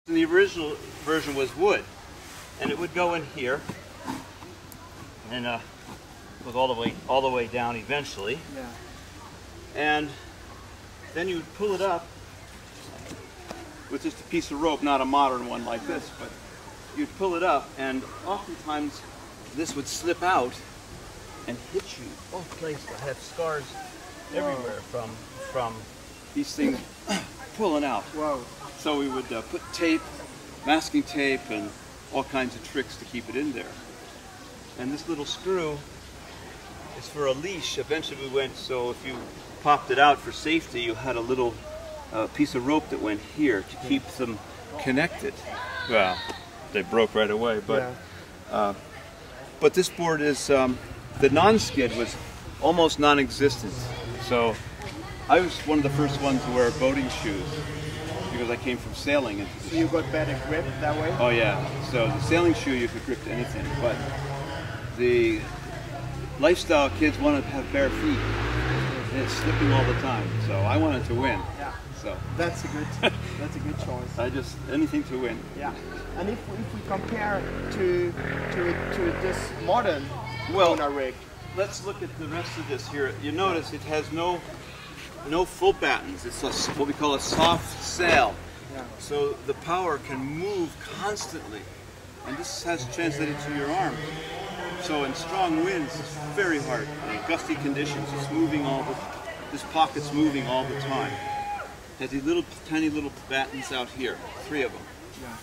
The original version was wood, and it would go in here, and goes all the way down eventually. Yeah. And then you would pull it up with just a piece of rope, not a modern one like this, but you'd pull it up, and oftentimes this would slip out and hit you both places. I have scars everywhere from these things pulling out. Whoa. So we would put tape, masking tape, and all kinds of tricks to keep it in there. And this little screw is for a leash. Eventually we went, so if you popped it out for safety, you had a little piece of rope that went here to keep them connected. Well, they broke right away, but but this board is, the non-skid was almost non-existent. So I was one of the first ones to wear boating shoes, because I came from sailing. So you got better grip that way? Oh yeah, so the sailing shoe you could grip to anything, but the lifestyle kids want to have bare feet, and it's slipping all the time, so I wanted to win. Yeah. So that's a good choice. Anything to win. Yeah. And if we compare to this modern Kona rig, let's look at the rest of this here. You notice it has no full battens. It's what we call a soft sail. Yeah. So the power can move constantly. And this has translated to your arm. So in strong winds, it's very hard. In gusty conditions, it's moving this pocket's moving all the time. It has these little, tiny little battens out here, 3 of them. Yeah.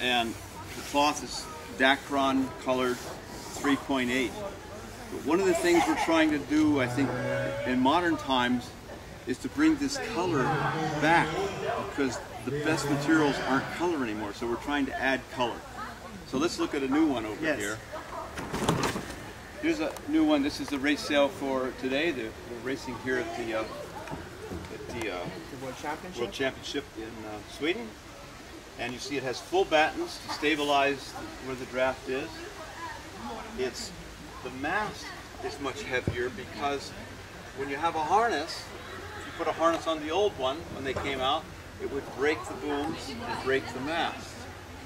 And the cloth is Dacron colored 3.8. But one of the things we're trying to do, I think, in modern times, is to bring this color back, because the best materials aren't color anymore, so we're trying to add color. So let's look at a new one over here. Here's a new one. This is the race sail for today. We're racing here at the World Championship in Sweden. And you see it has full battens to stabilize where the draft is. The mast is much heavier because when you have a harness, if you put a harness on the old one when they came out, it would break the booms and break the mast.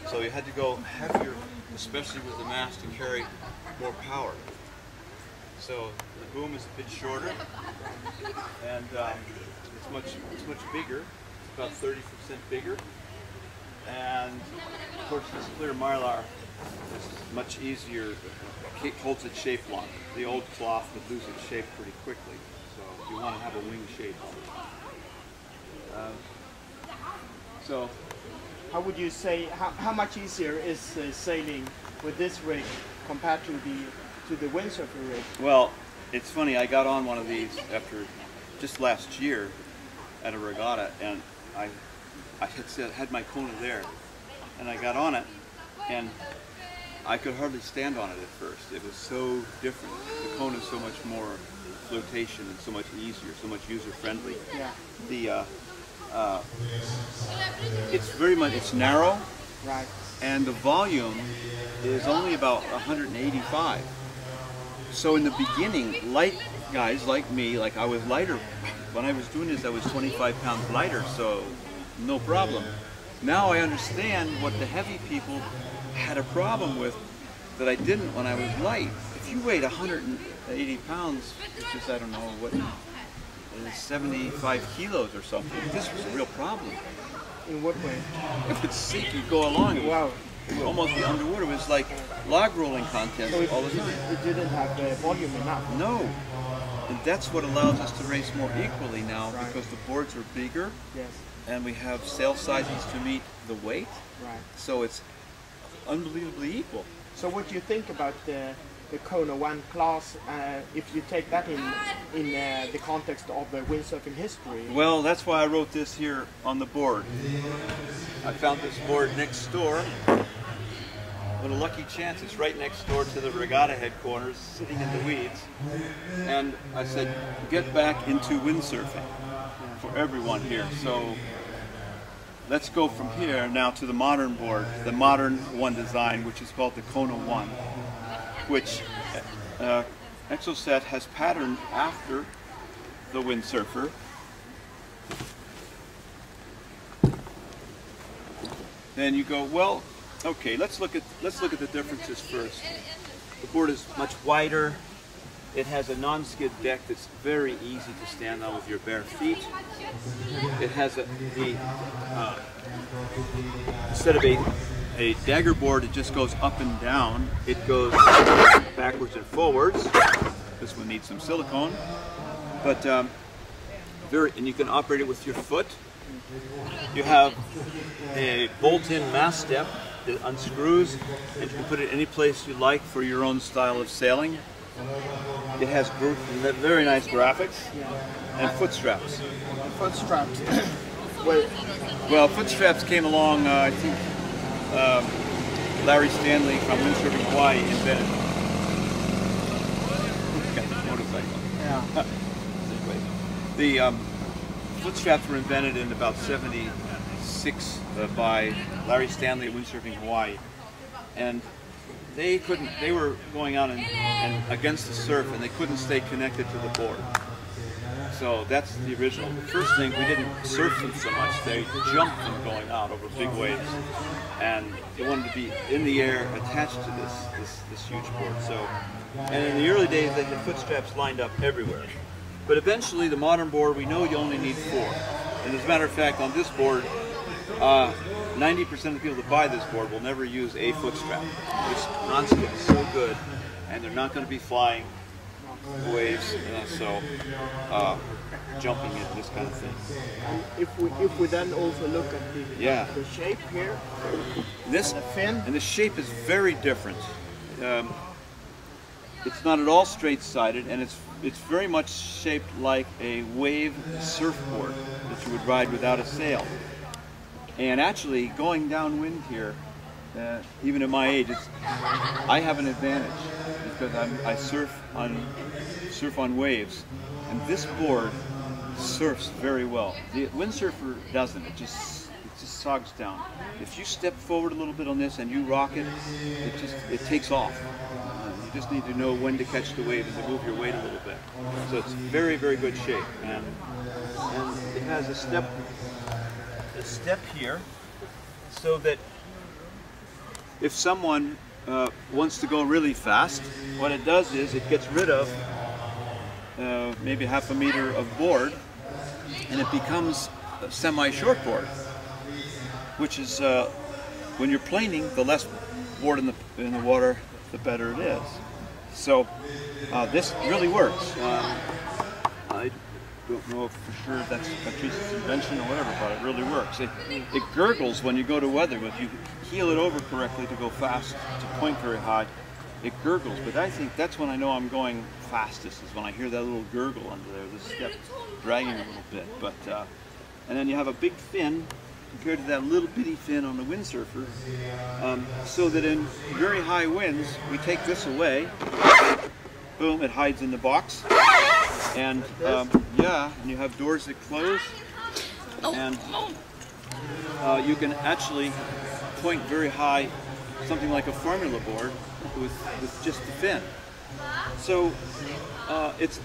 So you had to go heavier, especially with the mast, to carry more power. So the boom is a bit shorter, and it's much bigger. It's about 30% bigger. And of course, this clear mylar is much easier. It holds its shape longer. The old cloth would lose its shape pretty quickly, so you want to have a wing shape all the time. So, how would you say, how much easier is sailing with this rig compared to the windsurfer rig? Well, it's funny. I got on one of these after just last year at a regatta, and I had my Kona there, and I got on it, and I could hardly stand on it at first. It was so different. The Kona is so much more flotation and so much easier, so much user-friendly. Yeah. It's narrow, right, and the volume is only about 185. So in the beginning, light guys like me, like I was lighter. When I was doing this, I was 25 pounds lighter, so no problem. Now I understand what the heavy people had a problem with that I didn't when I was light. If you weighed 180 pounds, which is, I don't know, what, 75 kilos or something, this was a real problem. In what way? It would sink, you'd go along. Wow. It would almost be underwater. It was like log rolling contest all the time. It didn't have volume enough. No. And that's what allows us to race more equally now, because the boards are bigger. Yes. And we have sail sizes to meet the weight. Right. So it's unbelievably equal. So what do you think about the Kona ONE class, if you take that in the context of the windsurfing history? Well, that's why I wrote this here on the board. I found this board next door. What a lucky chance, it's right next door to the regatta headquarters, sitting in the weeds. And I said, get back into windsurfing for everyone here. So let's go from here now to the modern board, the modern one design, which is called the Kona ONE, which Exocet has patterned after the windsurfer. then you go, well, okay, let's look at the differences first. The board is much wider. It has a non-skid deck that's very easy to stand on with your bare feet. It has instead of a dagger board, it just goes up and down. It goes backwards and forwards. This one needs some silicone, but and you can operate it with your foot. You have a bolt-in mast step that unscrews, and you can put it any place you like for your own style of sailing. It has very nice graphics and foot straps. Foot straps. Well, foot straps came along, I think Larry Stanley from Windsurfing Hawaii invented them. Motorcycle. Yeah. The foot straps were invented in about '76 by Larry Stanley at Windsurfing Hawaii, and they were going out and against the surf, and they couldn't stay connected to the board. So that's the original. The first thing, we didn't surf them so much, they jumped them going out over big waves. And they wanted to be in the air attached to this huge board. So, and in the early days they had foot straps lined up everywhere. But eventually the modern board, we know you only need 4. And as a matter of fact, on this board, 90% of the people that buy this board will never use a foot strap. This non-skid is so good, and they're not going to be flying waves, jumping it, this kind of thing. If we then also look at the shape here, this the fin, and the shape is very different. It's not at all straight-sided, and it's very much shaped like a wave surfboard that you would ride without a sail. And actually, going downwind here, even at my age, I have an advantage because I surf on waves, and this board surfs very well. The windsurfer doesn't. It just sogs down. If you step forward a little bit on this and you rock it, it takes off. You just need to know when to catch the wave and to move your weight a little bit. So it's very, very good shape, and it has a step here, so that if someone wants to go really fast, what it does is it gets rid of maybe half a meter of board, and it becomes a semi-short board, which is when you're planing, the less board in the water, the better it is. So this really works. I don't know if for sure that's Patrice's invention or whatever, but it really works. It gurgles when you go to weather. If you heel it over correctly to go fast, to point very high, it gurgles. But I think that's when I know I'm going fastest, is when I hear that little gurgle under there, the step dragging a little bit. But and then you have a big fin compared to that little bitty fin on the windsurfer, so that in very high winds, we take this away, boom, it hides in the box, and and you have doors that close, and you can actually point very high, something like a formula board with just the fin. So it's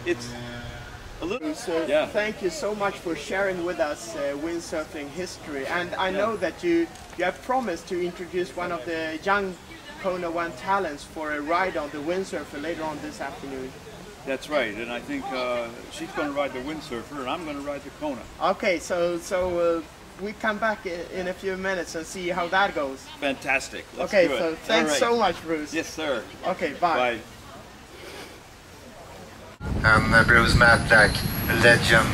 a little. So thank you so much for sharing with us windsurfing history, and I know that you have promised to introduce one of the young Kona ONE talents for a ride on the windsurfer later on this afternoon. That's right, and I think she's going to ride the windsurfer, and I'm going to ride the Kona. Okay, so we come back in a few minutes and see how that goes. Fantastic. Let's do it. So thanks so much, Bruce. Yes, sir. Okay, bye. Bye. And Bruce Matlack, a legend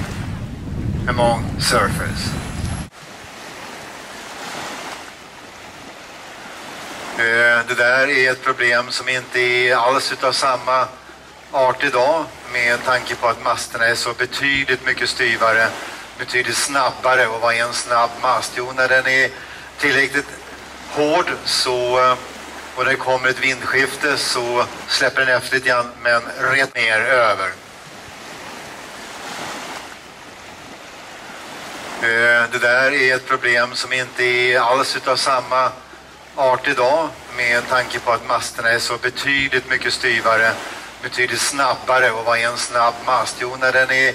among surfers. Det där är ett problem som inte är alls utav samma art idag, med tanke på att masterna är så betydligt mycket styvare, betydligt snabbare. Och vad är en snabb mast? Jo, när den är tillräckligt hård och det kommer ett vindskifte så släpper den efter lite grann, men rätt ner över. Det där är ett problem som inte är alls utav samma art idag, med tanke på att masterna är så betydligt mycket styvare, betydligt snabbare. Och vad är en snabb mast? Jo, när den är